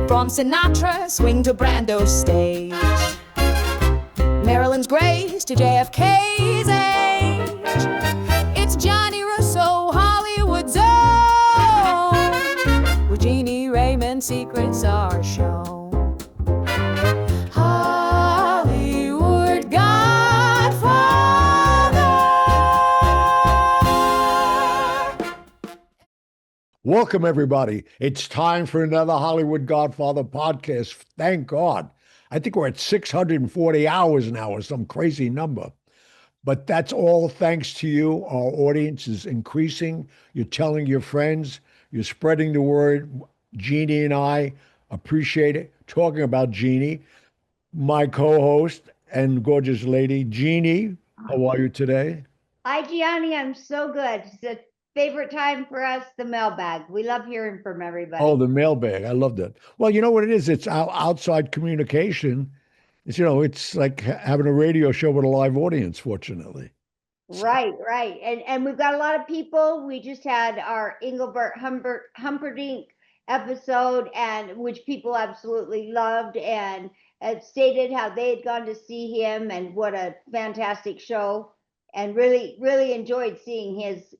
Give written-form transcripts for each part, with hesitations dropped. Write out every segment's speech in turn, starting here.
From Sinatra, swing to Brando's stage. Marilyn's grace to JFK's age. It's Johnny Rousseau, Hollywood's own, where Jeanie Raymond's secrets are shown. Hollywood Godfather. Welcome, everybody. It's time for another Hollywood Godfather podcast. Thank God. I think we're at 640 hours now or some crazy number. But that's all thanks to you. Our audience is increasing. You're telling your friends. You're spreading the word. Jeanie and I appreciate it. Talking about Jeanie, my co-host and gorgeous lady. Jeanie, how are you today? Hi, Gianni. I'm so good. It's a favorite time for us, the mailbag. We love hearing from everybody. Oh, the mailbag. I love that. Well, you know what it is? It's outside communication. It's, it's like having a radio show with a live audience, fortunately. Right. And we've got a lot of people. We just had our Engelbert Humperdinck episode, and which people absolutely loved and stated how they had gone to see him and what a fantastic show, and really enjoyed seeing his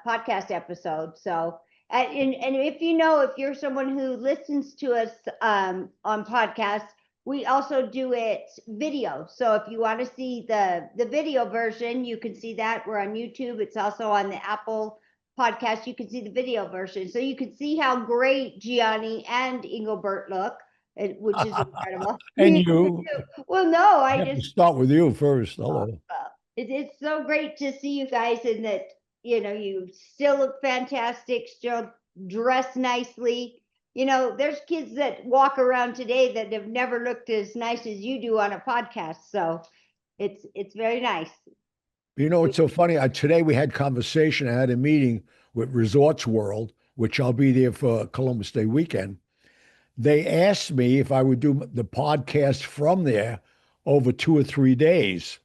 podcast episode. So and if you're someone who listens to us on podcasts, we also do it video. So if you want to see the video version, you can see that. We're on YouTube. It's also on the Apple podcast. You can see the video version. So you can see how great Gianni and Engelbert look, which is incredible. And you? Well, no, I have to start with you first. Hello. It's so great to see you guys, and that, you still look fantastic, still dress nicely. There's kids that walk around today that have never looked as nice as you do on a podcast. So it's very nice. It's so funny. Today we had conversation. I had a meeting with Resorts World, which I'll be there for Columbus Day weekend. They asked me if I would do the podcast from there over 2 or 3 days,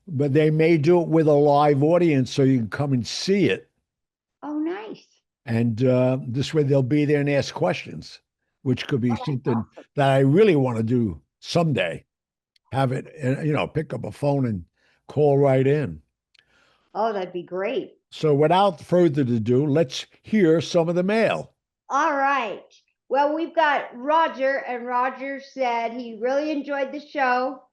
but they may do it with a live audience so you can come and see it. Oh, nice. And this way they'll be there and ask questions, which could be something that I really want to do someday. Have it, and pick up a phone and call right in. Oh, that'd be great. So without further ado, let's hear some of the mail. All right. Well, we've got Roger, and Roger said he really enjoyed the show.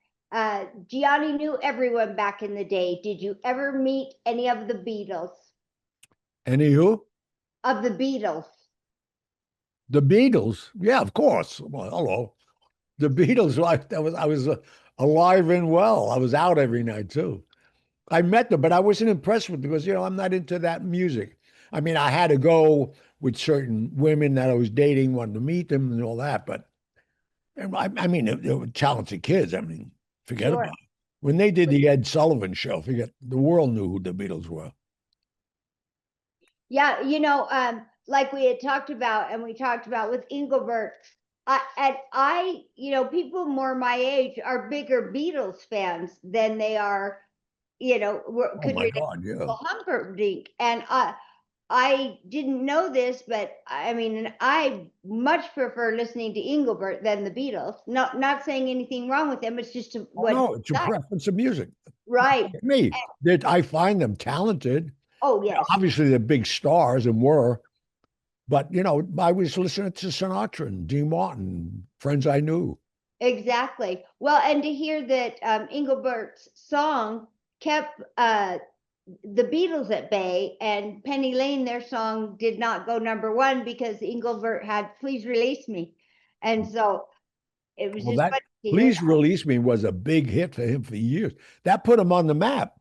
Gianni knew everyone back in the day. Did you ever meet any of the Beatles? Any who? Of the Beatles. The Beatles? Yeah, of course. Well, hello. The Beatles, I was alive and well. I was out every night too. I met them, but I wasn't impressed with them because, I'm not into that music. I mean, I had to go with certain women that I was dating, wanted to meet them and all that. But I mean, they were talented kids. I mean, forget about it. When they did the Ed Sullivan Show, the world knew who the Beatles were. Yeah, like we had talked about, and we talked about with Engelbert, people more my age are bigger Beatles fans than they are, Oh my God, yeah. Humperdinck. And I didn't know this, but I mean, I much prefer listening to Engelbert than the Beatles. Not saying anything wrong with them. It's just no, it's your preference of music. Right. Me, I find them talented. Oh, yes. Obviously, they're big stars and were, but, I was listening to Sinatra and Dean Martin, friends I knew. Exactly. Well, and to hear that Engelbert's song kept the Beatles at bay, and Penny Lane, their song did not go #1 because Engelbert had Please Release Me. And so it was Please Release Me was a big hit for him for years. That put him on the map.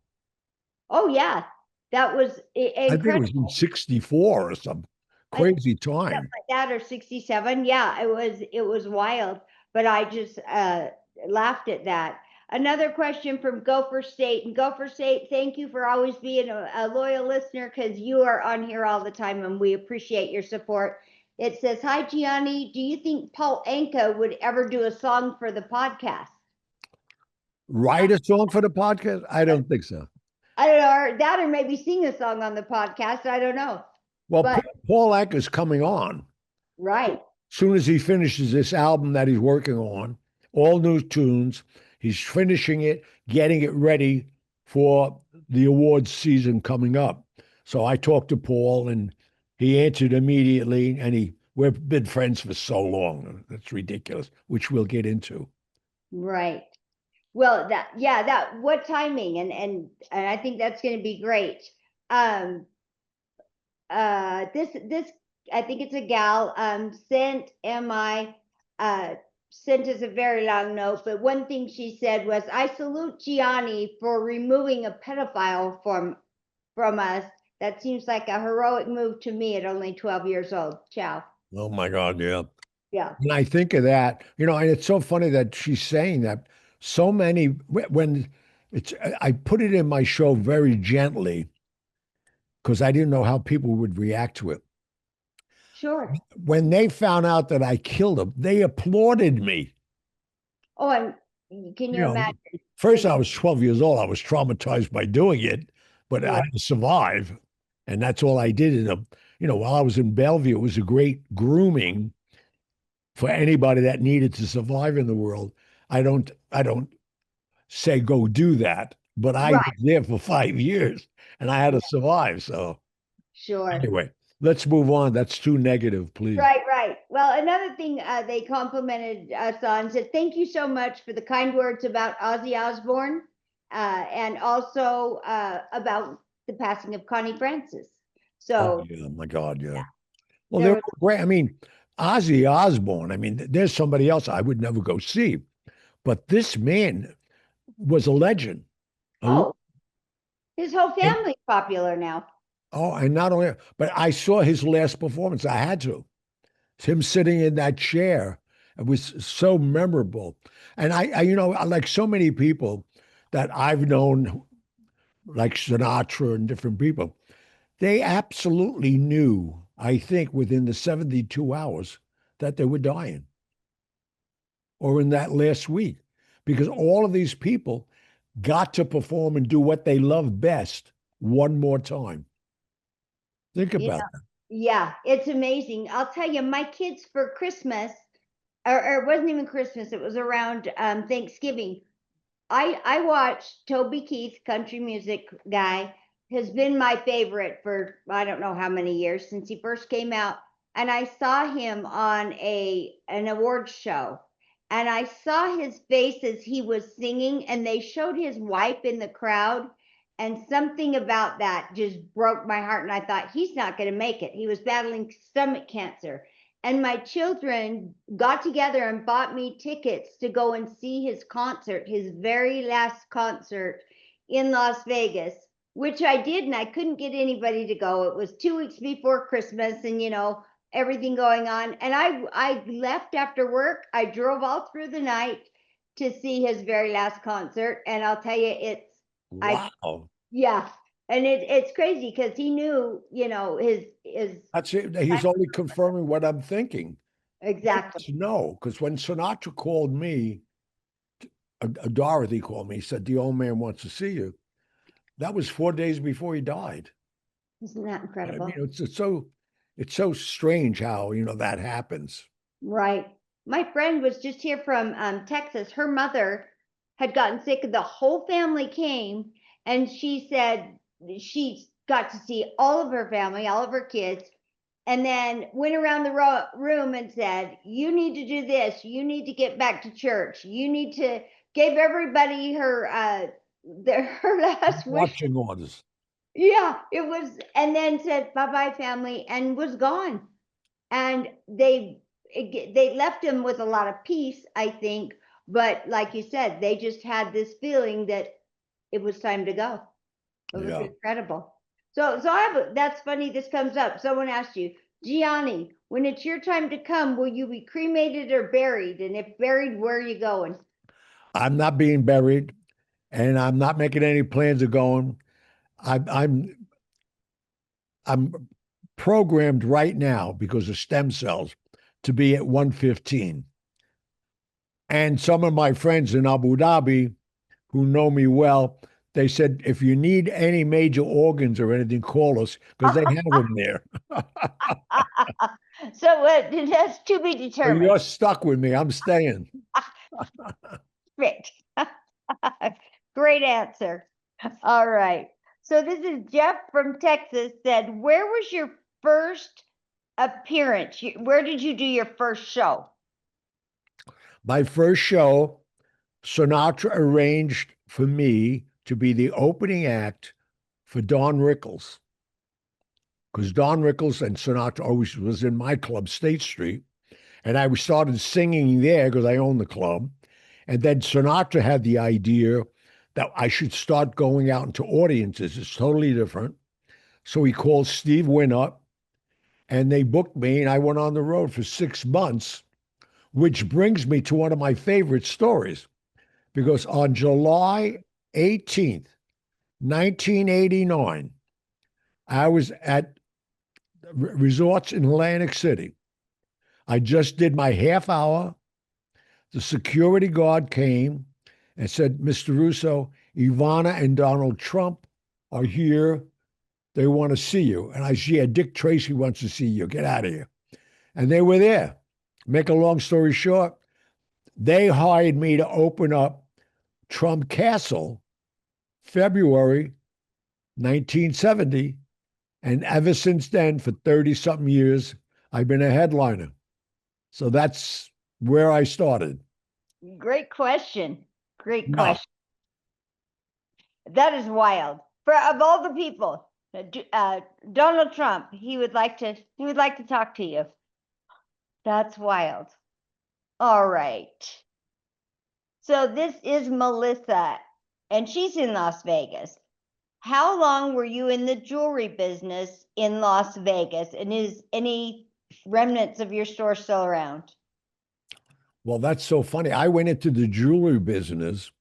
Oh, yeah. That was incredible. I think it was in 64 or some crazy time. Like that, or 67. Yeah, it was wild. But I just laughed at that. Another question from Gopher State. And Gopher State, thank you for always being a loyal listener, because you are on here all the time and we appreciate your support. It says, hi, Gianni. Do you think Paul Anka would ever do a song for the podcast? Write a song for the podcast? I don't think so. I don't know, or that, or maybe sing a song on the podcast. I don't know. Well, Paul Anka's coming on. Right. soon as he finishes this album that he's working on, all new tunes, he's finishing it, getting it ready for the awards season coming up. So I talked to Paul and he answered immediately, and we've been friends for so long. That's ridiculous, which we'll get into. Right. Well, what timing, and I think that's going to be great. This I think it's a gal sent us a very long note, but one thing she said was, I salute Gianni for removing a pedophile from us. That seems like a heroic move to me at only 12 years old. Ciao. Oh my God, yeah. Yeah. And I think of that, and it's so funny that she's saying that. So many, when I put it in my show very gently because I didn't know how people would react to it. Sure. When they found out that I killed him, they applauded me. Oh, and can you imagine? First, I was 12 years old. I was traumatized by doing it, but I had to survive. And that's all I did. While I was in Bellevue, it was a great grooming for anybody that needed to survive in the world. I don't say go do that, but I was there for 5 years and I had to survive. So sure. Anyway, let's move on. That's too negative, please. Right. Well, another thing they complimented us on, said thank you so much for the kind words about Ozzy Osbourne, and also about the passing of Connie Francis. So, oh my God, yeah. Well, they're great. I mean, Ozzy Osbourne. I mean, there's somebody else I would never go see, but this man was a legend. His whole family's popular now. Oh, and not only, but I saw his last performance. I had to. Him sitting in that chair. It was so memorable. And I like so many people that I've known, like Sinatra and different people, they absolutely knew, I think, within the 72 hours that they were dying or in that last week, because all of these people got to perform and do what they love best one more time. Think about that. Yeah, it's amazing. I'll tell you, my kids for Christmas, or it wasn't even Christmas, it was around Thanksgiving. I watched Toby Keith, country music guy, has been my favorite for I don't know how many years, since he first came out. And I saw him on an awards show. And I saw his face as he was singing, and they showed his wife in the crowd. And something about that just broke my heart. And I thought, he's not going to make it. He was battling stomach cancer. And my children got together and bought me tickets to go and see his concert, his very last concert in Las Vegas, which I did, and I couldn't get anybody to go. It was 2 weeks before Christmas, and everything going on. And I left after work. I drove all through the night to see his very last concert. And I'll tell you, wow. Yeah. And it's crazy because he knew, his. That's it. He's only confirming what I'm thinking. Exactly. No, because when Sinatra called me, Dorothy called me, he said, the old man wants to see you. That was 4 days before he died. Isn't that incredible? I mean, it's so strange how, that happens. Right. My friend was just here from Texas. Her mother had gotten sick, and the whole family came, and she said she got to see all of her family, all of her kids, and then went around the room and said, you need to do this. You need to get back to church. You need to give everybody her last wish. Watching orders. Yeah, it was, and then said bye-bye family and was gone. And they left him with a lot of peace, I think. But like you said, they just had this feeling that it was time to go. It was incredible. So that's funny. This comes up. Someone asked you, Gianni, when it's your time to come, will you be cremated or buried? And if buried, where are you going? I'm not being buried, and I'm not making any plans of going. I'm programmed right now because of stem cells to be at 115. And some of my friends in Abu Dhabi who know me well, they said, if you need any major organs or anything, call us, because they have them there. So that's to be So determined. you're stuck with me. I'm staying. Perfect. Great answer. All right. So this is Jeff from Texas said, where was your first appearance? Where did you do your first show? My first show, Sinatra arranged for me to be the opening act for Don Rickles, because Don Rickles and Sinatra always was in my club, State Street. And I started singing there because I owned the club. And then Sinatra had the idea that I should start going out into audiences. It's totally different. So he called Steve Wynn up and they booked me, and I went on the road for 6 months, which brings me to one of my favorite stories. Because on July 18th, 1989, I was at resorts in Atlantic City. I just did my half hour. The security guard came and said, Mr. Russo, Ivana and Donald Trump are here. They want to see you. And I said, yeah, Dick Tracy wants to see you. Get out of here. And they were there. Make a long story short, they hired me to open up Trump Castle, February 1970. And ever since then, for 30 something years, I've been a headliner. So that's where I started. Great question. Great No. question. That is wild. For of all the people, Donald Trump, he would like to talk to you. That's wild. All right. So this is Melissa, and she's in Las Vegas. How long were you in the jewelry business in Las Vegas? And is any remnants of your store still around? Well, that's so funny. I went into the jewelry business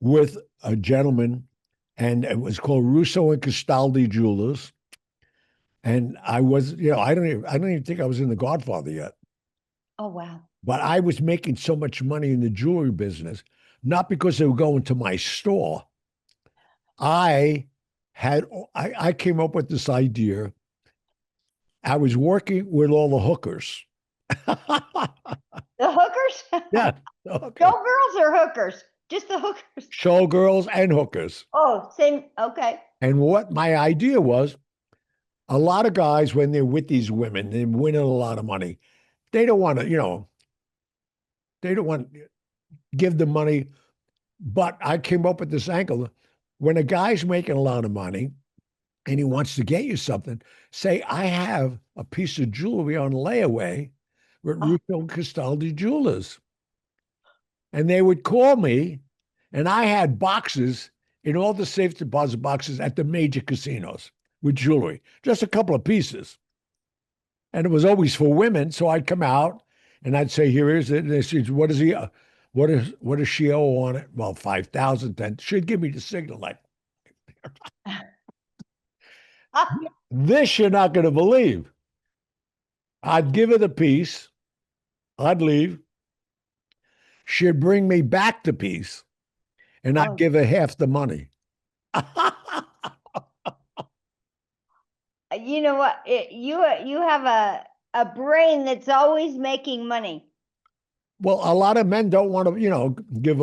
with a gentleman, and it was called Russo and Castaldi Jewelers. And I was, I don't even think I was in The Godfather yet. Oh, wow. But I was making so much money in the jewelry business, not because they were going to my store. I came up with this idea. I was working with all the hookers. The hookers? Yeah. The hookers. Showgirls or hookers? Just the hookers. Showgirls and hookers. Oh, same. Okay. And what my idea was, a lot of guys, when they're with these women, they're winning a lot of money. They don't want to, they don't want to give them money. But I came up with this angle. When a guy's making a lot of money and he wants to get you something, say, I have a piece of jewelry on layaway with Russo Castaldi Jewelers. And they would call me, and I had boxes in all the safe deposit boxes at the major casinos with jewelry, just a couple of pieces. And it was always for women. So I'd come out and I'd say, here is it. And they said, what does she owe on it? Well, 5,000. Then she'd give me the signal like, this you're not going to believe. I'd give her the piece. I'd leave. She'd bring me back the piece, and I'd give her half the money. You know what? You have a brain that's always making money. Well, a lot of men don't want to, give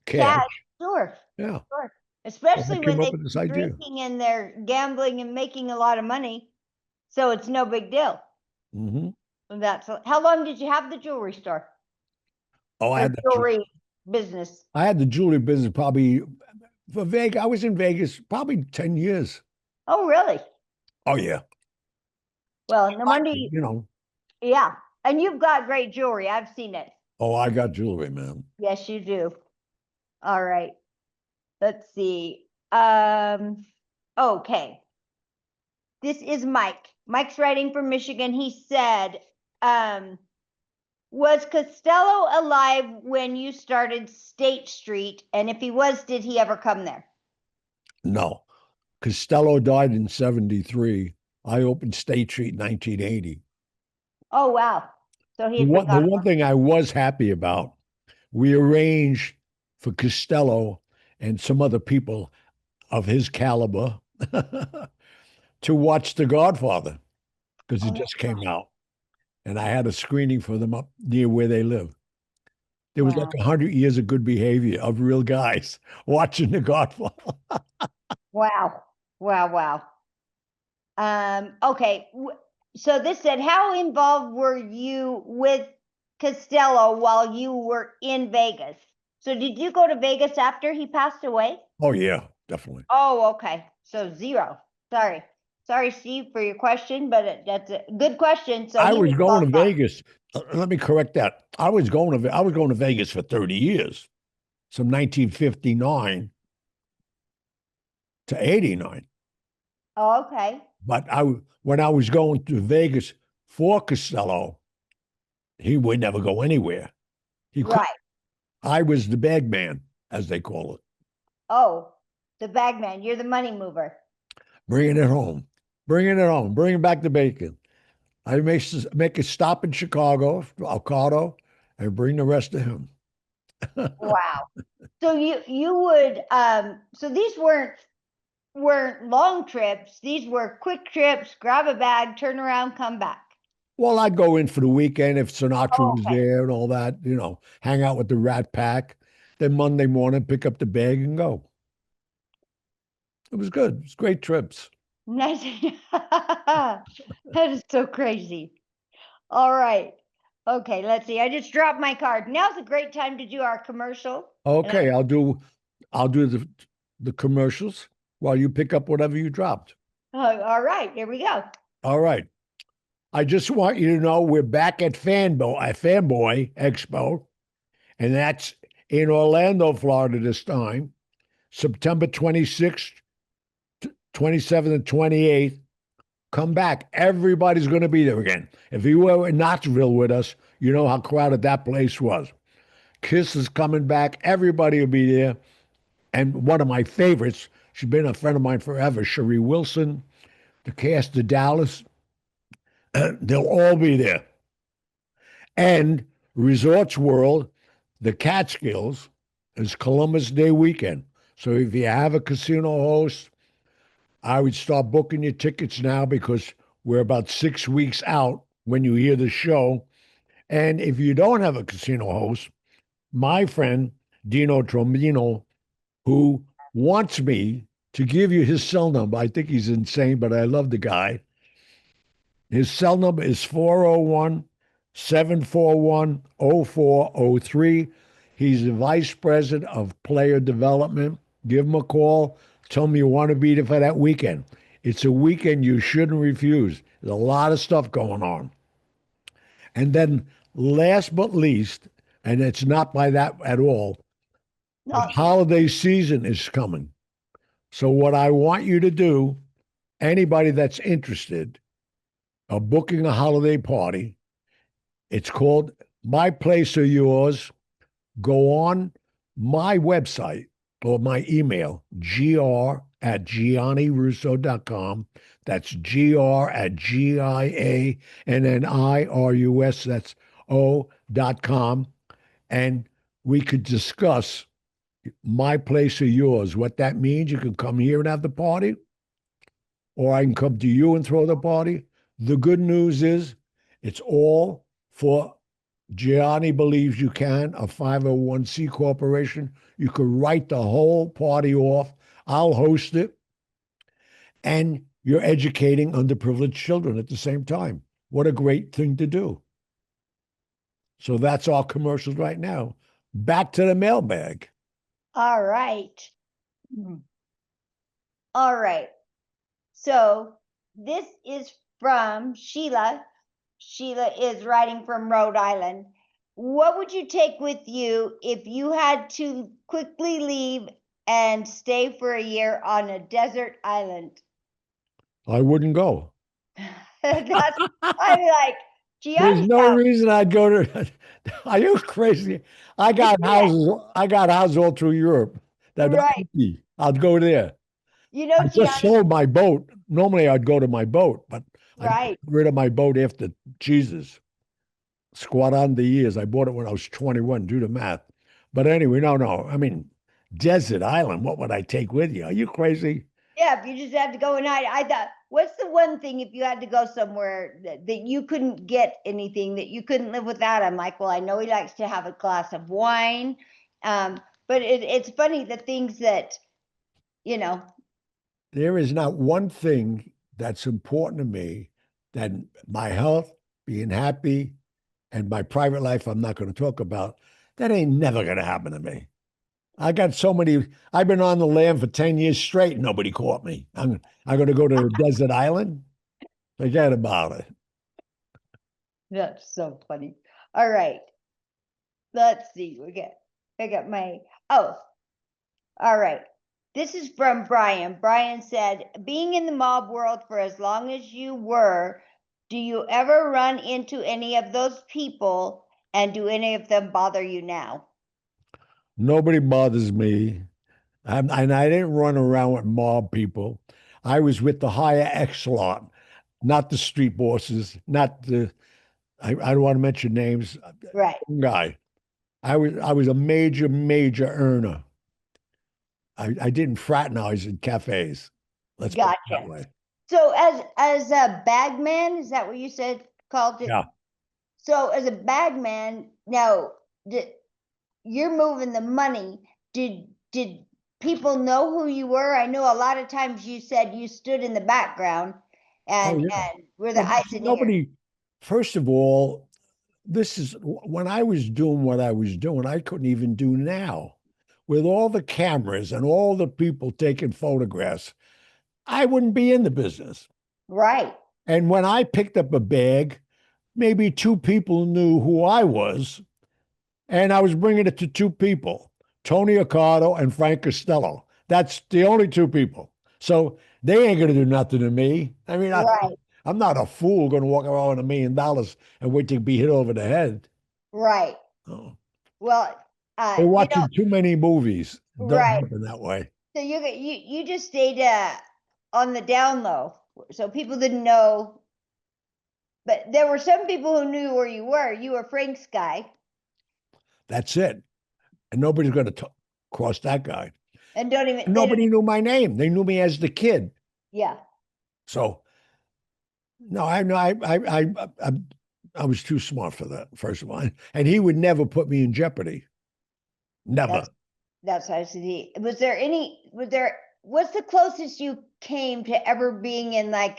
cash. Sure. Yeah. Sure. Especially when they're idea. drinking and they're gambling and making a lot of money. So it's no big deal. Mm-hmm. How long did you have the jewelry store? Oh, I had the jewelry business. I had the jewelry business probably for Vegas. I was in Vegas probably 10 years. Oh, really? Oh, yeah. Well, no wonder you. Yeah. And you've got great jewelry. I've seen it. Oh, I got jewelry, man. Yes, you do. All right. Let's see. Okay. This is Mike. Mike's writing from Michigan. He said, was Costello alive when you started State Street? And if he was, did he ever come there? No. Costello died in 1973. I opened State Street in 1980. Oh, wow. So the one thing I was happy about, we arranged for Costello and some other people of his caliber to watch The Godfather. because it Oh, just came out. And I had a screening for them up near where they live. There was like wow. 100 years of good behavior of real guys watching The Godfather. Wow. Wow. Wow. Okay. So this said, how involved were you with Costello while you were in Vegas? So did you go to Vegas after he passed away? Oh, yeah, definitely. Oh, okay. So zero. Sorry. Sorry, Steve, for your question, but that's a good question. So I he was was going well to done. Vegas. Let me correct that. I was going to Vegas for 30 years, from 1959 to 89. Oh, okay. But when I was going to Vegas for Costello, he would never go anywhere. He could. Right. I was the bag man, as they call it, Oh, the bagman. You're the money mover. bringing it home, bringing back the bacon. I make a stop in Chicago, Alcado, and bring the rest to him. Wow. So you would so these weren't long trips. These were quick trips, grab a bag, turn around, come back. Well, I'd go in for the weekend if Sinatra Oh, was okay. there and all that, hang out with the Rat Pack. Then Monday morning, pick up the bag and go. It was good. It was great trips. Nice. That is so crazy. All right. Okay, let's see. I just dropped my card. Now's a great time to do our commercial. Okay, I'll do the commercials while you pick up whatever you dropped. All right, here we go. All right. I just want you to know we're back at Fanboy Expo, and that's in Orlando, Florida this time, September 26th, 27th, and 28th. Come back. Everybody's going to be there again. If you were in Knoxville with us, you know how crowded that place was. Kiss is coming back. Everybody will be there. And one of my favorites, she's been a friend of mine forever, Cherie Wilson, the cast of Dallas. They'll all be there. And Resorts World, the Catskills, is Columbus Day weekend. So if you have a casino host, I would start booking your tickets now because we're about 6 weeks out when you hear the show. And if you don't have a casino host, my friend Dino Trombino, who wants me to give you his cell number. I think he's insane, but I love the guy. His cell number is 401 741 0403. He's the vice president of player development. Give him a call. Tell him you want to be there for that weekend. It's a weekend you shouldn't refuse. There's a lot of stuff going on. And then, last but least, and it's not by that at all, the No, holiday season is coming. So, what I want you to do, anybody that's interested of booking a holiday party, it's called My Place or Yours. Go on my website or my email, gr@giannirusso.com. That's gr@giannirus, that's o.com. And we could discuss my place or yours. What that means, you can come here and have the party, or I can come to you and throw the party. The good news is it's all for Gianni Believes You Can, a 501c corporation. You could write the whole party off. I'll host it. And you're educating underprivileged children at the same time. What a great thing to do. So that's our commercials right now. Back to the mailbag. all right. All right. So this is from Sheila. Sheila is writing from Rhode Island. What would you take with you if you had to quickly leave and stay for a year on a desert island? I wouldn't go. That's I'm like, There's Gianni no sounds reason I'd go to. Are you crazy? I got houses. I got houses all through Europe that are right. empty. I'd go there. You know, I just Gianni, sold my boat. Normally, I'd go to my boat, but I got right. rid of my boat after Jesus. Squat on the years. I bought it when I was 21. Do the math. But anyway, no. I mean, desert island. What would I take with you? Are you crazy? Yeah, if you just had to go at night, I thought what's the one thing if you had to go somewhere that you couldn't get anything, that you couldn't live without? I'm like, well, I know he likes to have a glass of wine. But it's funny, the things that, you know, There is not one thing that's important to me than my health, being happy, and my private life I'm not going to talk about. That ain't never going to happen to me. I got so many, I've been on the land for 10 years straight. Nobody caught me. I'm going to go to a desert island. Forget about it. that's so funny. All right. Let's see. I got my, oh, all right. This is from Brian. Brian said, being in the mob world for as long as you were, do you ever run into any of those people, and do any of them bother you now? Nobody bothers me. And I didn't run around with mob people. I was with the higher echelon, not the street bosses, not the, I don't want to mention names. Right. Guy. I was a major earner. I didn't fraternize in cafes. Let's put it that Gotcha. way. So as a bagman, is that what you said called it? Yeah. So as a bagman, now you're moving the money. Did people know who you were? I know a lot of times you said you stood in the background and were the Well, eyes and ears. nobody, first of all, this is when I was doing what I was doing, I couldn't even do now. With all the cameras and all the people taking photographs, I wouldn't be in the business. Right. And when I picked up a bag, maybe two people knew who I was, and I was bringing it to two people, Tony Accardo and Frank Costello. That's the only two people. So they ain't going to do nothing to me. I mean, Right. I'm not a fool going to walk around with $1 million and wait to be hit over the head. Right. Oh. Well, They're watching too many movies. Don't right. happen that way. So you just stayed on the down low, so people didn't know. But there were some people who knew where you were. You were Frank's guy, That's it. And nobody's going to cross that guy. and don't even And nobody knew my name. They knew me as the kid. yeah. So no, I was too smart for that. First of all, and he would never put me in jeopardy. Never. That's what I said. What's the closest you came to ever being in like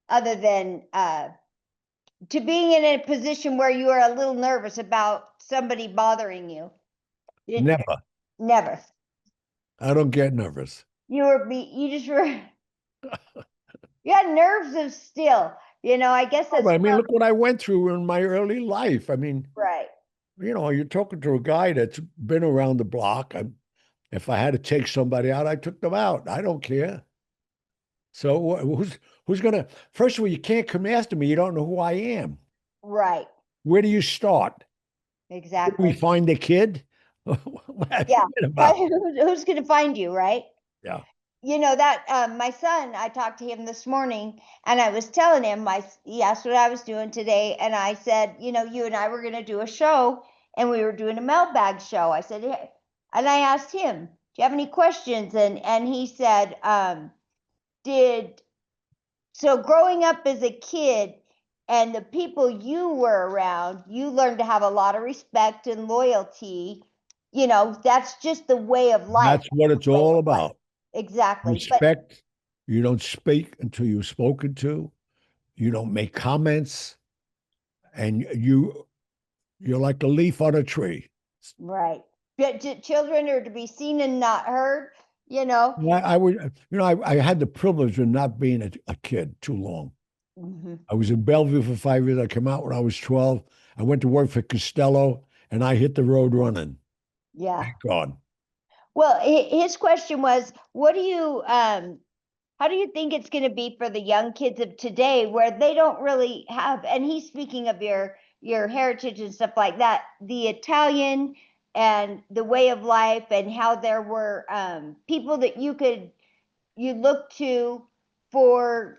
other than to being in a position where you are a little nervous about somebody bothering you? Never. Never. I don't get nervous. You just were, you had nerves of steel. I guess that's I mean, look what I went through in my early life. I mean, right. you're talking to a guy that's been around the block. If I had to take somebody out, I took them out. I don't care. So who's gonna? First of all, you can't come after me. You don't know who I am. Right. Where do you start? Exactly. We find the kid. Yeah. About? Who's going to find you, right? Yeah. That my son, I talked to him this morning, and I was telling him, he asked what I was doing today, and I said, you and I were going to do a show, and we were doing a mailbag show. I said, hey, and I asked him, do you have any questions? And he said, so growing up as a kid and the people you were around, you learned to have a lot of respect and loyalty. That's just the way of life. That's what it's all about. Exactly. Respect. You don't speak until you're spoken to. You don't make comments, and you're like a leaf on a tree. Right. Children are to be seen and not heard. I had the privilege of not being a kid too long. Mm-hmm. I was in Bellevue for 5 years. I came out when I was 12. I went to work for Costello, and I hit the road running. Yeah. Thank God. Well, his question was, how do you think it's going to be for the young kids of today, where they don't really have, and he's speaking of your heritage and stuff like that, the Italian and the way of life, and how there were people that you look to for,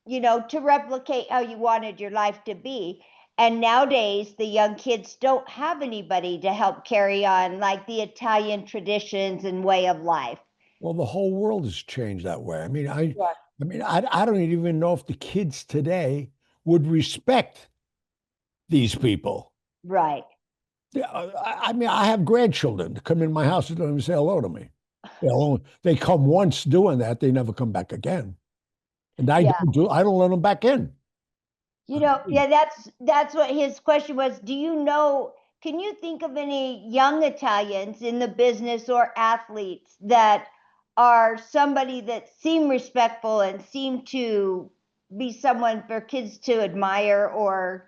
to replicate how you wanted your life to be. And nowadays, the young kids don't have anybody to help carry on like the Italian traditions and way of life. Well, the whole world has changed that way. I mean, Yeah. I mean, I don't even know if the kids today would respect these people. Right. Yeah, I mean, I have grandchildren that come in my house and don't even say hello to me. They come once doing that, they never come back again. And Yeah. I don't let them back in. Yeah, that's what his question was. Do you know, can you think of any young Italians in the business or athletes that are somebody that seem respectful and seem to be someone for kids to admire or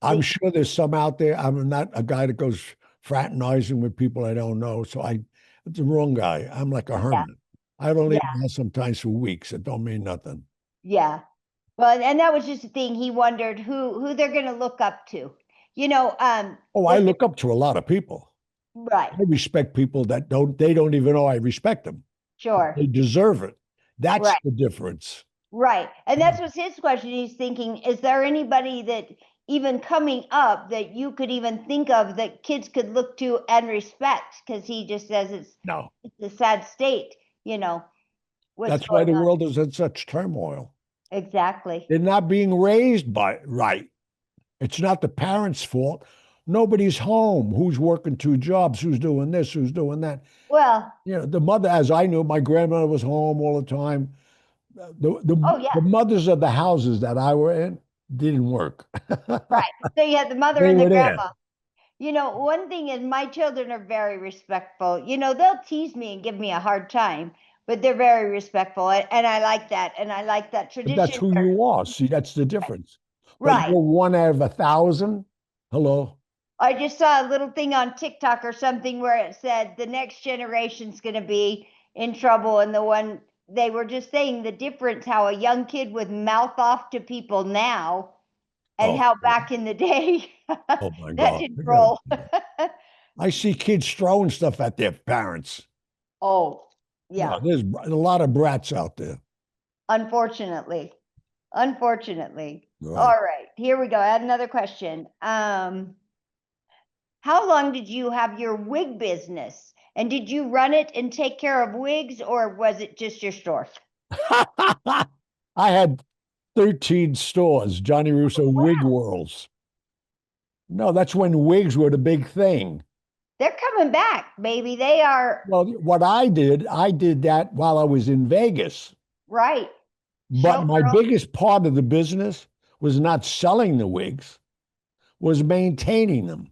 I'm sure there's some out there. I'm not a guy that goes fraternizing with people I don't know. It's the wrong guy. I'm like a yeah, hermit. I don't leave yeah, the house sometimes for weeks. It don't mean nothing. yeah. Well, and that was just the thing. He wondered who they're going to look up to. You know, Oh, I the look up to a lot of people. right, I respect people that they don't even know I respect them. sure. They deserve it. That's Right. the difference. Right. And that's what's his question. He's thinking, is there anybody that even coming up that you could even think of that kids could look to and respect? Because he just says No, it's a sad state, what's that's why going the on. world is in such turmoil. Exactly. They're not being raised right. It's not the parents' fault. Nobody's home. Who's working two jobs? Who's doing this? Who's doing that? Well, The mother, as I knew, my grandmother was home all the time. oh yeah, The mothers of the houses that I were in didn't work. right. So you had the mother They and the were there. grandma. One thing is my children are very respectful. They'll tease me and give me a hard time, but they're very respectful. And I like that. And I like that But that's tradition. who you are. See, that's the difference. But Right. you're one out of 1,000. Hello. I just saw a little thing on TikTok or something where it said the next generation's going to be in trouble. And they were just saying the difference, how a young kid would mouth off to people now and Oh, how back in the day oh my that God. didn't Forget roll. about it. I see kids throwing stuff at their parents. Oh, No, yeah, there's a lot of brats out there. unfortunately. Unfortunately. Right. All right, here we go. I had another question. How long did you have your wig business? And did you run it and take care of wigs, or was it just your store? I had 13 stores, Johnny Russo Wig Worlds. No, that's when wigs were the big thing. They're coming back, baby. They are Well, what I did that while I was in Vegas. right. But my Showgirl. biggest part of the business was not selling the wigs, was maintaining them.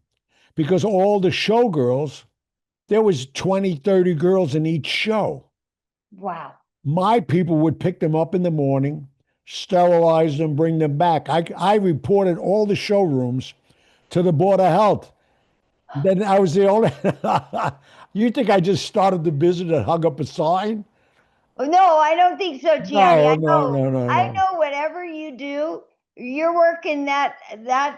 Because all the showgirls, there was 20, 30 girls in each show. Wow. My people would pick them up in the morning, sterilize them, bring them back. I reported all the showrooms to the Board of Health. Then I was the only. You think I just started the business and hung up a sign? Oh, no, I don't think so, Gianni. No, no, no, no, I no. know whatever you do, you're working that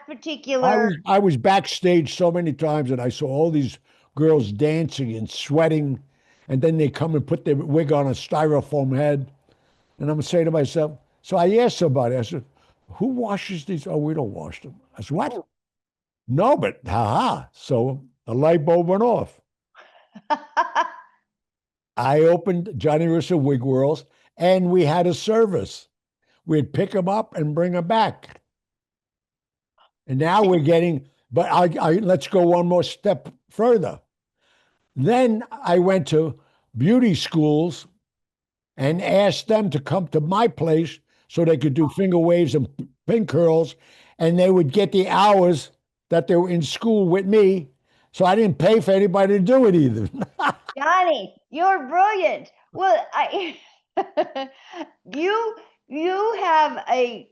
particular. I was backstage so many times and I saw all these girls dancing and sweating, and then they come and put their wig on a styrofoam head. And I'm saying to myself, so I asked somebody, I said, who washes these? Oh, we don't wash them. I said, what? No, but haha. So the light bulb went off. I opened Johnny Russo Wig Worlds and we had a service. We'd pick them up and bring them back. And now we're getting, but let's go one more step further. Then I went to beauty schools and asked them to come to my place so they could do finger waves and pin curls, and they would get the hours that they were in school with me. So I didn't pay for anybody to do it either. Johnny, you're brilliant. Well, you you have a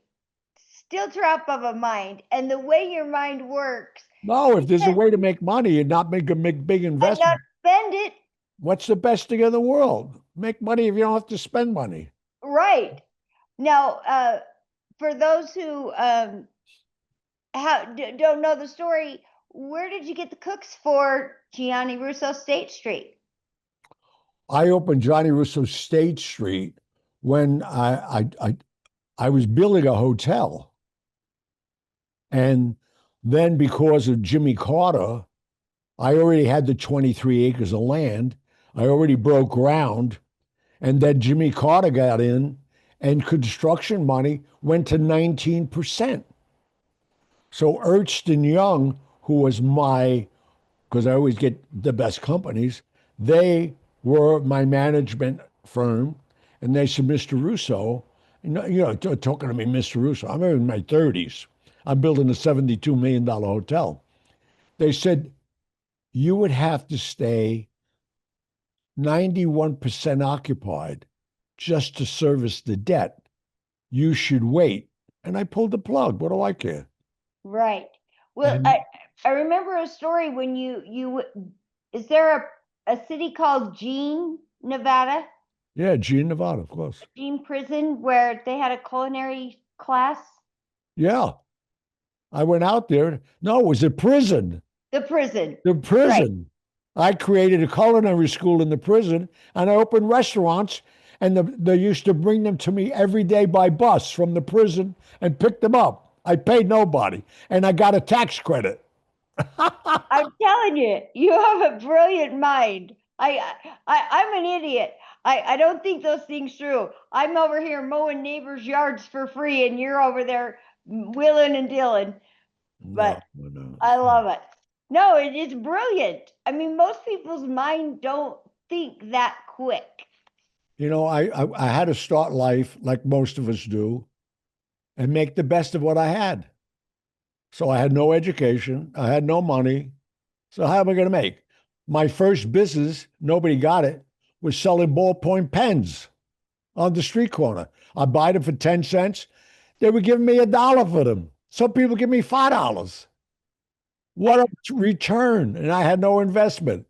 steel trap of a mind, and the way your mind works, No, you if there's a can't way to make money and not make a big not investment, spend it what's the best thing in the world? Make money if you don't have to spend money. right. Now, for those who don't know the story, where did you get the cooks for Gianni Russo State Street? I opened Johnny Russo State Street when I was building a hotel. And then because of Jimmy Carter, I already had the 23 acres of land. I already broke ground. And then Jimmy Carter got in and construction money went to 19%. So Ernst and Young, who was because I always get the best companies, they were my management firm, and they said, Mr. Russo, talking to me, Mr. Russo, I'm in my 30s. I'm building a $72 million hotel. They said, you would have to stay 91% occupied just to service the debt. You should wait. And I pulled the plug. What do I care? Right. Well, And I remember a story when is there a city called Jean, Nevada? yeah, Gene, Nevada, of course. Jean prison where they had a culinary class? Yeah, I went out there. No, it was a prison. The prison. The Right. prison. I created a culinary school in the prison, and I opened restaurants, and they used to bring them to me every day by bus from the prison and pick them up. I paid nobody, and I got a tax credit. I'm telling you, you have a brilliant mind. I'm an idiot. I don't think those things through. I'm over here mowing neighbors' yards for free, and you're over there wheeling and dealing. But No. I love it. No, it is brilliant. I mean, most people's mind don't think that quick. I had to start life like most of us do and make the best of what I had. So I had no education, I had no money. So how am I going to make? My first business, nobody got it, was selling ballpoint pens on the street corner. I buy them for 10 cents. They were giving me $1 for them. Some people give me $5. What a return. And I had no investment.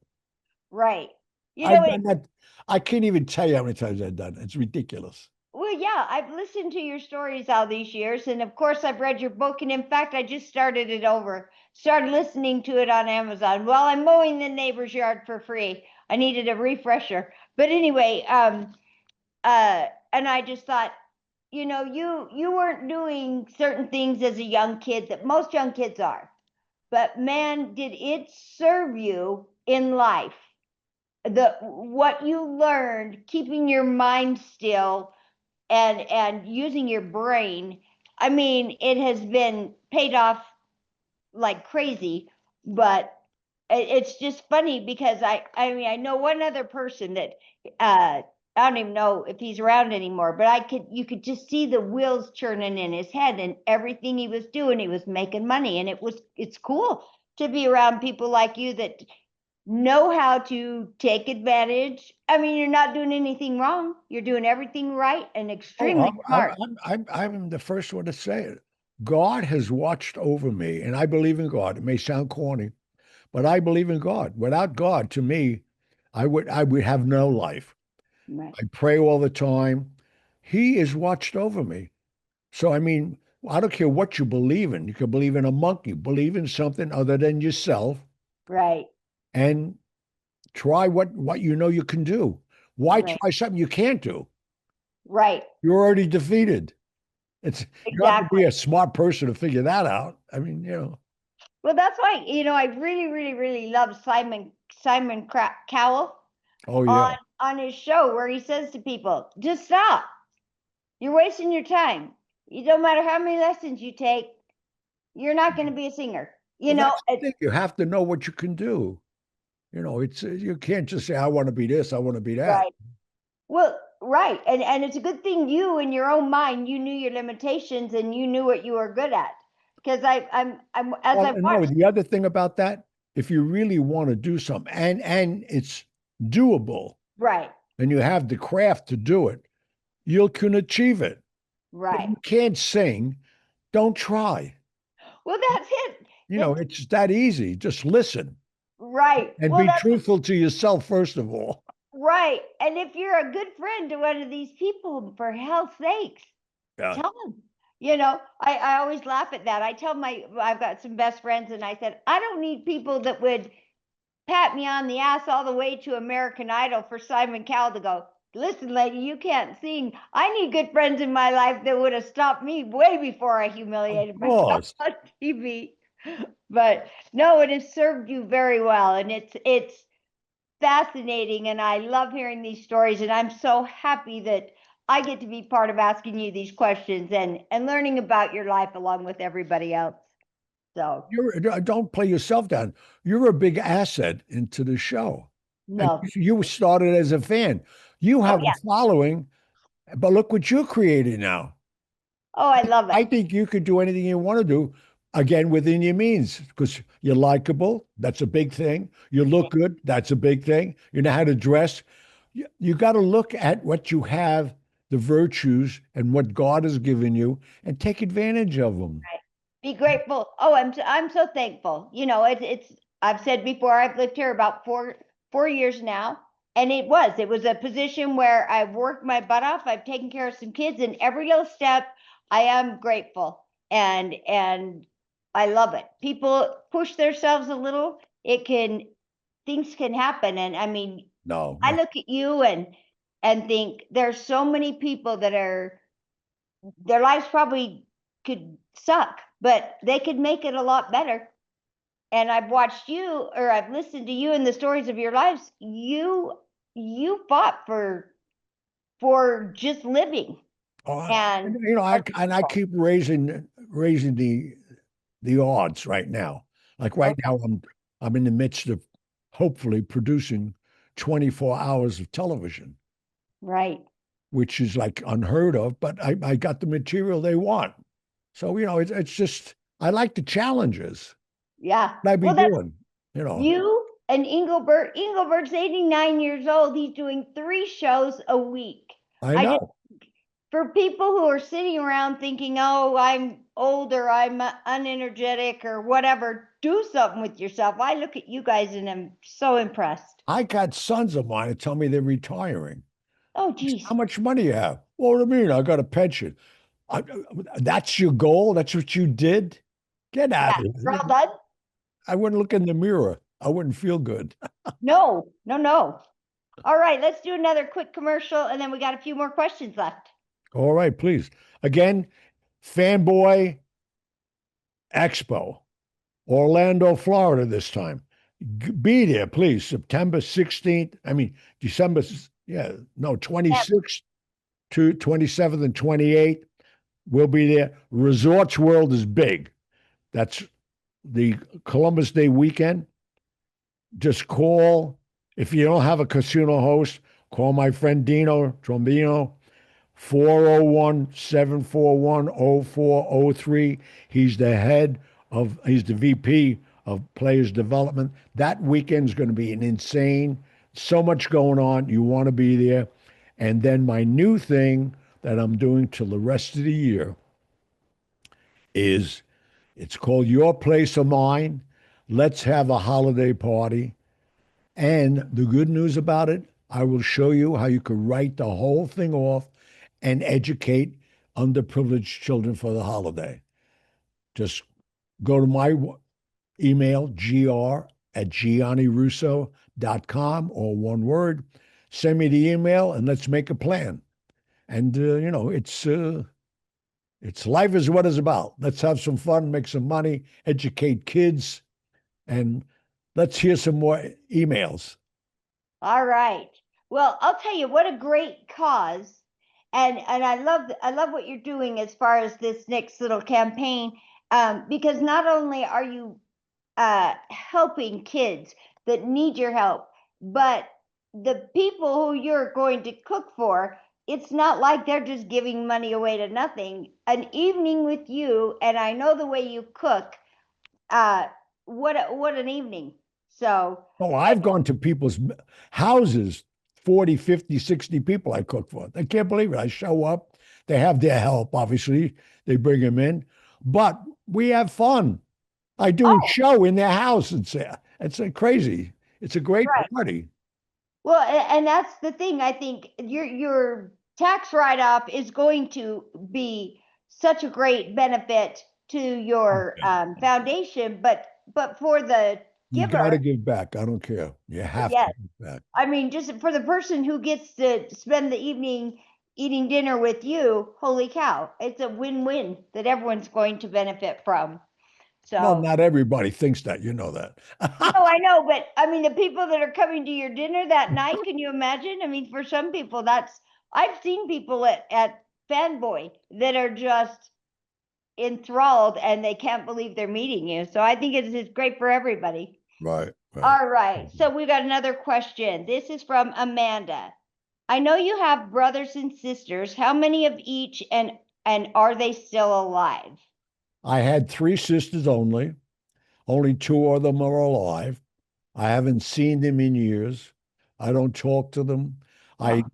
Right. You know, I've done that. I can't even tell you how many times I've done it. It's ridiculous. well, yeah, I've listened to your stories all these years, and of course, I've read your book. And in fact, I just started it over, started listening to it on Amazon while I'm mowing the neighbor's yard for free. I needed a refresher. But anyway, and I just thought, you weren't doing certain things as a young kid that most young kids are. But man, did it serve you in life. What you learned, keeping your mind still and using your brain, I mean, it has been paid off like crazy. But it's just funny because I mean, I know one other person that I don't even know if he's around anymore, but you could just see the wheels churning in his head, and everything he was doing, he was making money. And it's cool to be around people like you that know how to take advantage. I mean, you're not doing anything wrong. You're doing everything right and Oh, extremely smart. I'm the first one to say it. God has watched over me, and I believe in God. It may sound corny, but I believe in God. Without God, to me, I would have no life. Right. I pray all the time. He is watched over me. So I mean, I don't care what you believe in. You can believe in a monkey, believe in something other than yourself, Right. and try what you know you can do. Why Right. try something you can't do? Right. You're already defeated. You don't have to be Exactly. a smart person to figure that out. I mean, Well, that's why, I really, really, really love Simon Cowell oh on yeah. on his show where he says to people, just stop. You're wasting your time. It don't matter how many lessons you take, you're not going to be a singer. Well, that's the thing. You have to know what you can do. It's you can't just say I want to be this, I want to be that. Right. Well, right. And it's a good thing you in your own mind, you knew your limitations and you knew what you were good at. Because I'm as Well, I and no, watched. the other thing about that, if you really want to do something and it's doable Right. and you have the craft to do it, you can achieve it. If Right. you can't sing, don't try. Well, that's it. It's that easy. Just listen Right. and Well, be that's truthful to yourself, first of all. right. And if you're a good friend to one of these people, for hell's sakes, Yeah. tell them. I always laugh at that. I've got some best friends, and I said, I don't need people that would pat me on the ass all the way to American Idol for Simon Cowell to go, listen, lady, you can't sing. I need good friends in my life that would have stopped me way before I Of humiliated myself course. on TV. But no, it has served you very well, and it's fascinating, and I love hearing these stories, and I'm so happy that I get to be part of asking you these questions and learning about your life along with everybody else. So Don't play yourself down. You're a big asset into the show. And no, you started as a fan. You oh have a yeah, following, but look what you're creating now. oh I love it. I think you could do anything you want to do, again, within your means, because you're likable. That's a big thing. You look good. That's a big thing. You know how to dress. You got to look at what you have, the virtues, and what God has given you, and take advantage of them. Be grateful. Oh, I'm so thankful. You know, it's I've said before, I've lived here about four years now, and it was a position where I've worked my butt off. I've taken care of some kids, and every little step, I am grateful, and I love it. People push themselves a little, things can happen, and I mean, No, I no. look at you and think there's so many people that are their lives probably could suck, but they could make it a lot better. And I've watched you, or I've listened to you and the stories of your lives. You fought for just living, and I keep raising the odds right now. Like right okay, now, I'm in the midst of hopefully producing 24 hours of television, right, which is like unheard of. But I got the material they want, so it's just I like the challenges. yeah. What I be Well, that's doing, you know. you and Engelbert. Engelbert's 89 years old. He's doing 3 shows a week. I I just know. for people who are sitting around thinking, oh, I'm older, I'm unenergetic or whatever, do something with yourself. I look at you guys and I'm so impressed. I got sons of mine that tell me they're retiring. Oh, How geez. much money you have? What do you mean? I got a pension. I, that's your goal? That's what you did? Get out Yeah, of you're here. all done? I wouldn't look in the mirror. I wouldn't feel good. No, no, no. All right, let's do another quick commercial and then we got a few more questions left. All right, please. Again, Fanboy Expo, Orlando, Florida this time. Be there, please. September 16th. I mean, December, yeah, no, Yeah. 26th to 27th and 28th. We'll be there. Resorts World is big. That's the Columbus Day weekend. Just call. If you don't have a casino host, call my friend Dino Trombino, 401-741-0403. He's the VP of Players Development. That weekend's going to be an insane, so much going on. You want to be there. And then my new thing that I'm doing till the rest of the year is it's called Your Place or Mine. Let's have a holiday party. And the good news about it, I will show you how you can write the whole thing off and educate underprivileged children for the holiday. Just go to my email, gr@giannirusso.com, or one word. Send me the email and let's make a plan. And, it's life is what it's about. Let's have some fun, make some money, educate kids, and let's hear some more emails. All right. Well, I'll tell you what a great cause. And I love what you're doing as far as this next little campaign, because not only are you helping kids that need your help, but the people who you're going to cook for, it's not like they're just giving money away to nothing. An evening with you, and I know the way you cook, uh, what an evening. So, Oh, I've gone to people's houses, 40, 50, 60 people I cook for. They can't believe it. I show up. They have their help, obviously. They bring them in, but we have fun. I do a oh, show in their house. It's crazy. It's a great right. party. Well, and that's the thing. I think your tax write-off is going to be such a great benefit to your foundation, but for the You got to giver, give back. I don't care. You have to yes. give back. I mean, just for the person who gets to spend the evening eating dinner with you, holy cow, it's a win-win that everyone's going to benefit from. Well, So, not everybody thinks that. You know that. no, I know, but I mean, the people that are coming to your dinner that night, can you imagine? I mean, for some people, that's I've seen people at Fanboy that are just enthralled and they can't believe they're meeting you. So I think it's great for everybody. Right. All right. So we got another question. This is from Amanda. I know you have brothers and sisters. How many of each, and are they still alive? I had three sisters only. Only two of them are alive. I haven't seen them in years. I don't talk to them. I Oh,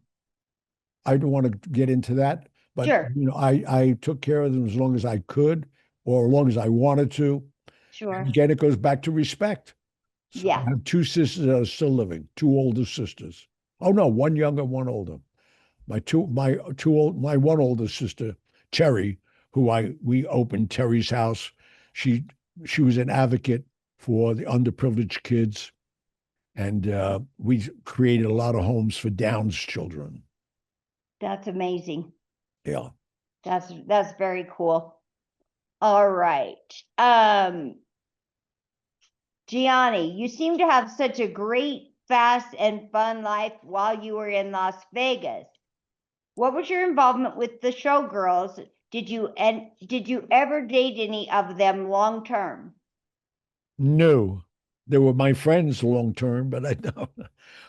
I don't want to get into that, but sure, I took care of them as long as I could, or as long as I wanted to. And sure. again, it goes back to respect. So I Yeah, have two sisters that are still living, two older sisters. Oh no, one younger, one older. My one older sister, Terry, who we opened Terry's house. She she was an advocate for the underprivileged kids, and we created a lot of homes for Down's children. that's amazing. Yeah. That's very cool. All right. Gianni, you seem to have such a great, fast, and fun life while you were in Las Vegas. What was your involvement with the showgirls? Did you ever date any of them long term? No, they were my friends long term, but I don't.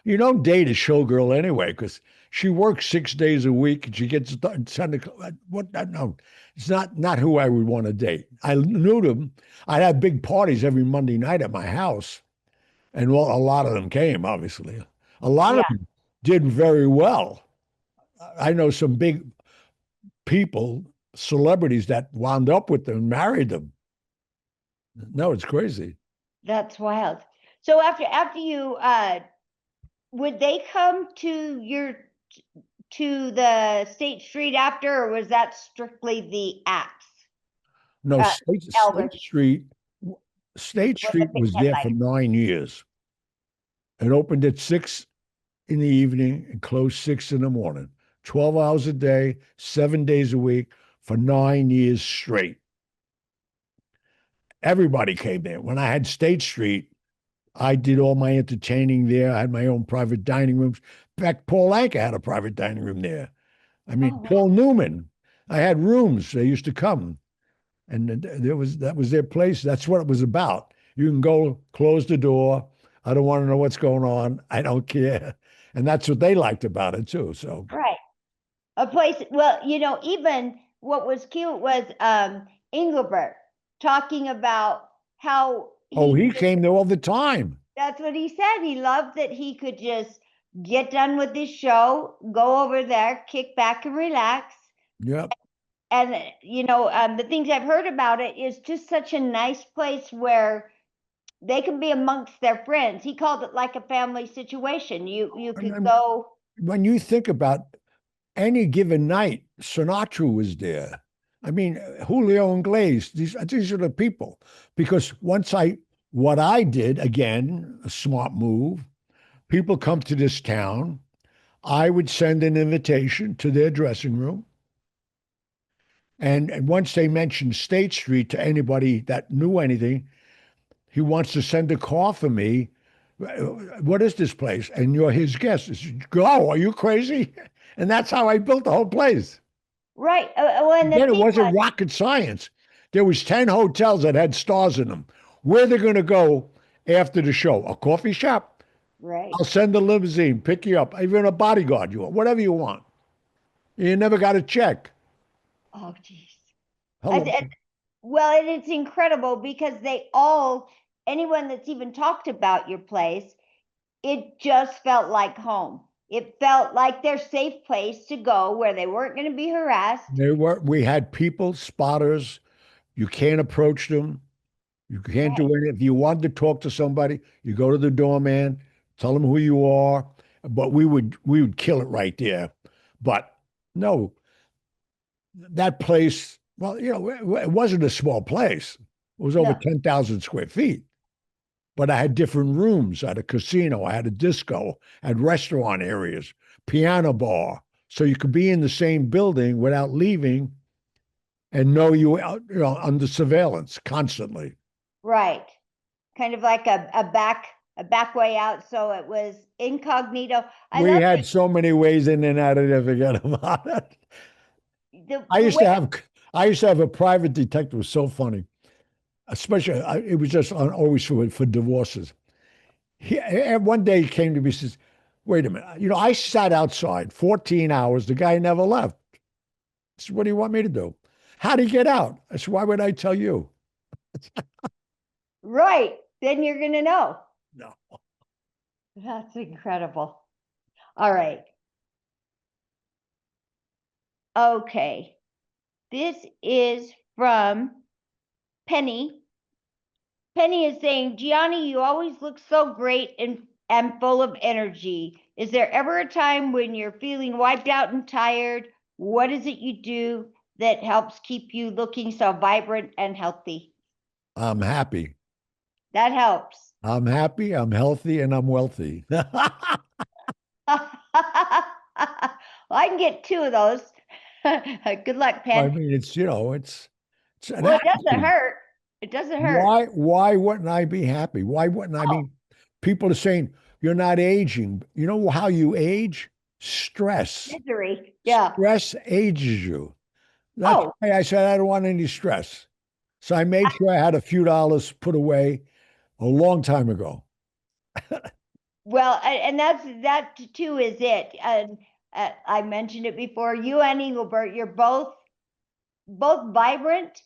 You don't date a showgirl anyway because she works 6 days a week and she gets done 10 o'clock. What? No, it's not who I would want to date. I knew them. I'd have big parties every Monday night at my house, and well, a lot of them came. Obviously, a lot of Yeah, them did very well. I know some big people, celebrities that wound up with them, married them. No, it's crazy. that's wild. So after you would they come to the State Street after, or was that strictly the acts? No, Uh, Elvis State with the Street big was there for headlights. 9 years. It opened at 6 in the evening and closed 6 in the morning. 12 hours a day, 7 days a week for 9 years straight. Everybody came there. When I had State Street, I did all my entertaining there. I had my own private dining rooms. In fact, Paul Anka had a private dining room there. I mean, Oh, wow. Paul Newman. I had rooms. They used to come. And that was their place. That's what it was about. You can go close the door. I don't want to know what's going on. I don't care. And that's what they liked about it too. So, Right. A place, well, even what was cute was Engelbert talking about how oh, he he just, came there all the time. that's what he said. He loved that he could just get done with his show, go over there, kick back and relax. Yep. And the things I've heard about it is just such a nice place where they can be amongst their friends. He called it like a family situation. You And could then go. when you think about any given night, Sinatra was there. I mean, Julio and Glaze, these are the people. Because what I did, again, a smart move, people come to this town. I would send an invitation to their dressing room. And once they mentioned State Street to anybody that knew anything, he wants to send a car for me. What is this place? And you're his guest. I said, go, are you crazy? And that's how I built the whole place. Right. Well, and the Then it thing wasn't was, rocket science. There was 10 hotels that had stars in them. Where they're going to go after the show? A coffee shop? right. I'll send a limousine, pick you up, even a bodyguard you want, whatever you want. You never got a check. Oh, geez. Hello. Well, and it's incredible because anyone that's even talked about your place, it just felt like home. It felt like their safe place to go where they weren't going to be harassed. We had people, spotters. You can't approach them. You can't Right. do anything. If you wanted to talk to somebody, you go to the doorman, tell them who you are. But we would kill it right there. But no, that place, well, it wasn't a small place. It was over No. 10,000 square feet. But I had different rooms. I had a casino, I had a disco, I had restaurant areas, piano bar. So you could be in the same building without leaving and know you were under surveillance constantly. Right. Kind of like a back a back way out, so it was incognito. I We love had so many ways in and out of there, forget about it. I the used way. to have I used to have a private detective. It was so funny, especially it was just always for divorces. And one day he came to me and says, "Wait a minute, I sat outside 14 hours. The guy never left. I said, what do you want me to do? How did he get out?" I said, "Why would I tell you?" Right, then you're gonna know. No. That's incredible. All right. Okay. This is from Penny. Penny is saying, Gianni, you always look so great and full of energy. Is there ever a time when you're feeling wiped out and tired? What is it you do that helps keep you looking so vibrant and healthy? I'm happy. That helps. I'm happy. I'm healthy, and I'm wealthy. Well, I can get two of those. Good luck, I Penn. mean, it's an Well, it doesn't attitude. hurt. It doesn't hurt. Why wouldn't I be happy? Why wouldn't I? Oh, Mean, people are saying you're not aging. You know how you age? Stress. misery. Yeah. Stress ages you. That's Oh, why I said I don't want any stress. So I made sure I had a few dollars put away a long time ago. well, and that too is it. And I mentioned it before. You and Engelbert, you're both vibrant,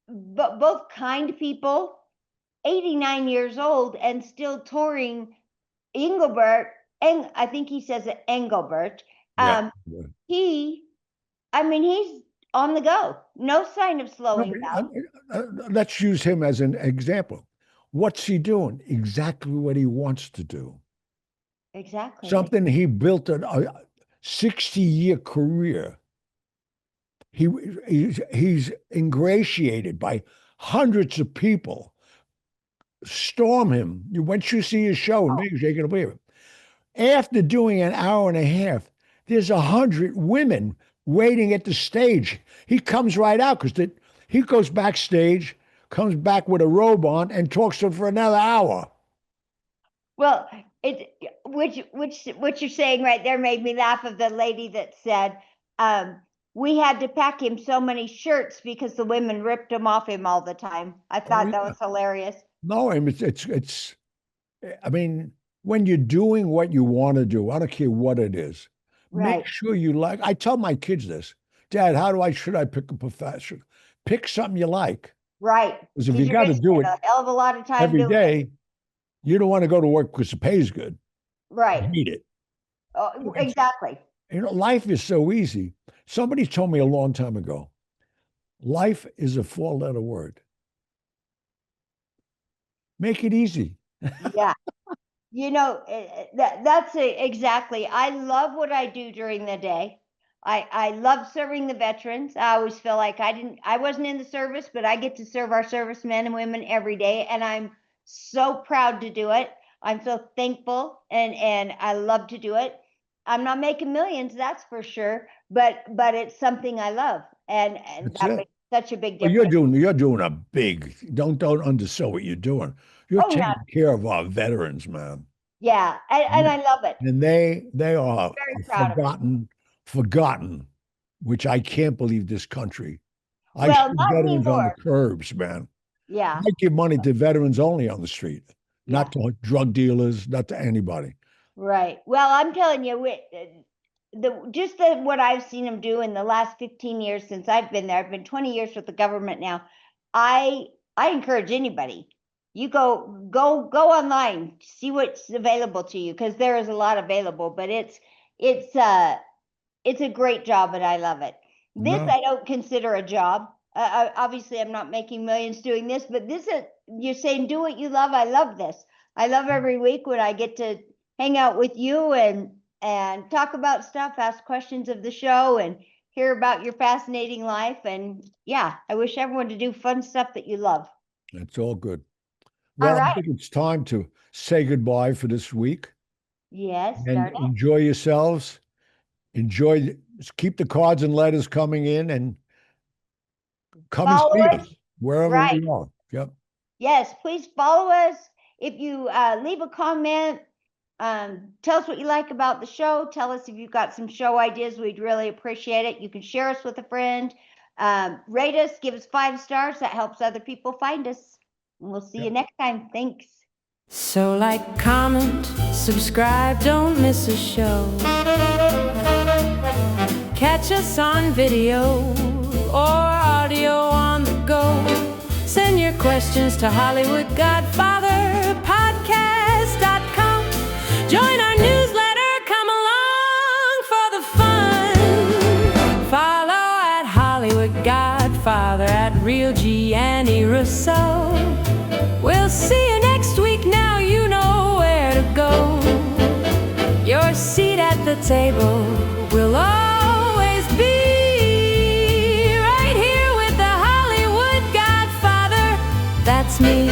but both kind people. 89 years old and still touring. Engelbert, and I think he says it Engelbert. Yeah. He, I mean, he's on the go. No sign of No, slowing but, down. let's use him as an example. What's he doing? Exactly what he wants to do. Exactly. Something he built a 60-year career. He's ingratiated by hundreds of people. Storm him. Once you see his show in Vegas, you're gonna believe it. After doing an hour and a half, there's 100 women waiting at the stage. He comes right out because he goes backstage, comes back with a robe on, and talks to them for another hour. Well, it which what you're saying right there made me laugh of the lady that said, we had to pack him so many shirts because the women ripped him off him all the time. I Oh thought that yeah. was hilarious. No, I mean it's. I mean, when you're doing what you want to do, I don't care what it is. Make Right. sure you like. I tell my kids this, Dad. Should I pick a profession? Pick something you like. Right. Because if you Because you're got going to to do spend it a hell of a lot of time every doing it. day, you don't want to go to work because the pay is good. Right. You hate it. Oh, exactly. Life is so easy. Somebody told me a long time ago, life is a four-letter word. Make it easy. Yeah. That's exactly. I love what I do during the day. I love serving the veterans. I always feel like I wasn't in the service, but I get to serve our servicemen and women every day, and I'm so proud to do it. I'm so thankful, and I love to do it. I'm not making millions, that's for sure, but it's something I love, and That's that it. makes such a big Well, difference. you're doing a big. Don't undersell what you're doing. You're Oh, not taking care of our veterans, man. yeah, and I love it. And they are Very proud of it. forgotten, which I can't believe this country. I Well, see not veterans on the anymore. curbs, man. Yeah. I give money to veterans only on the street, Yeah. not to drug dealers, not to anybody. Right. Well, I'm telling you, what I've seen them do in the last 15 years since I've been there. I've been 20 years with the government now. I I encourage anybody. You go online, see what's available to you because there is a lot available, but it's it's a great job and I love it. This No, I don't consider a job. Obviously, I'm not making millions doing this, but this is you're saying do what you love. I love this. I love every week when I get to hang out with you and talk about stuff, ask questions of the show, and hear about your fascinating life. And yeah, I wish everyone to do fun stuff that you love. it's all good. All Well, I right. think it's time to say goodbye for this week Yes, and start it. enjoy yourselves. Keep the cards and letters coming in and come and Follow see us. us wherever Right. we are. Yep. Yes, please follow us if you leave a comment, tell us what you like about the show. Tell us if you've got some show ideas. We'd really appreciate it. You can share us with a friend. Rate us, give us 5 stars. That helps other people find us. And we'll see you next time. Thanks. So like, comment, subscribe, don't miss a show. Catch us on video or audio on the go. Send your questions to HollywoodGodfatherPodcast.com. Join our newsletter, come along for the fun. Follow at Hollywood Godfather, at Real Gianni Rousseau. We'll see you next week, now you know where to go. Your seat at the table will always be right here with the Hollywood Godfather. That's me.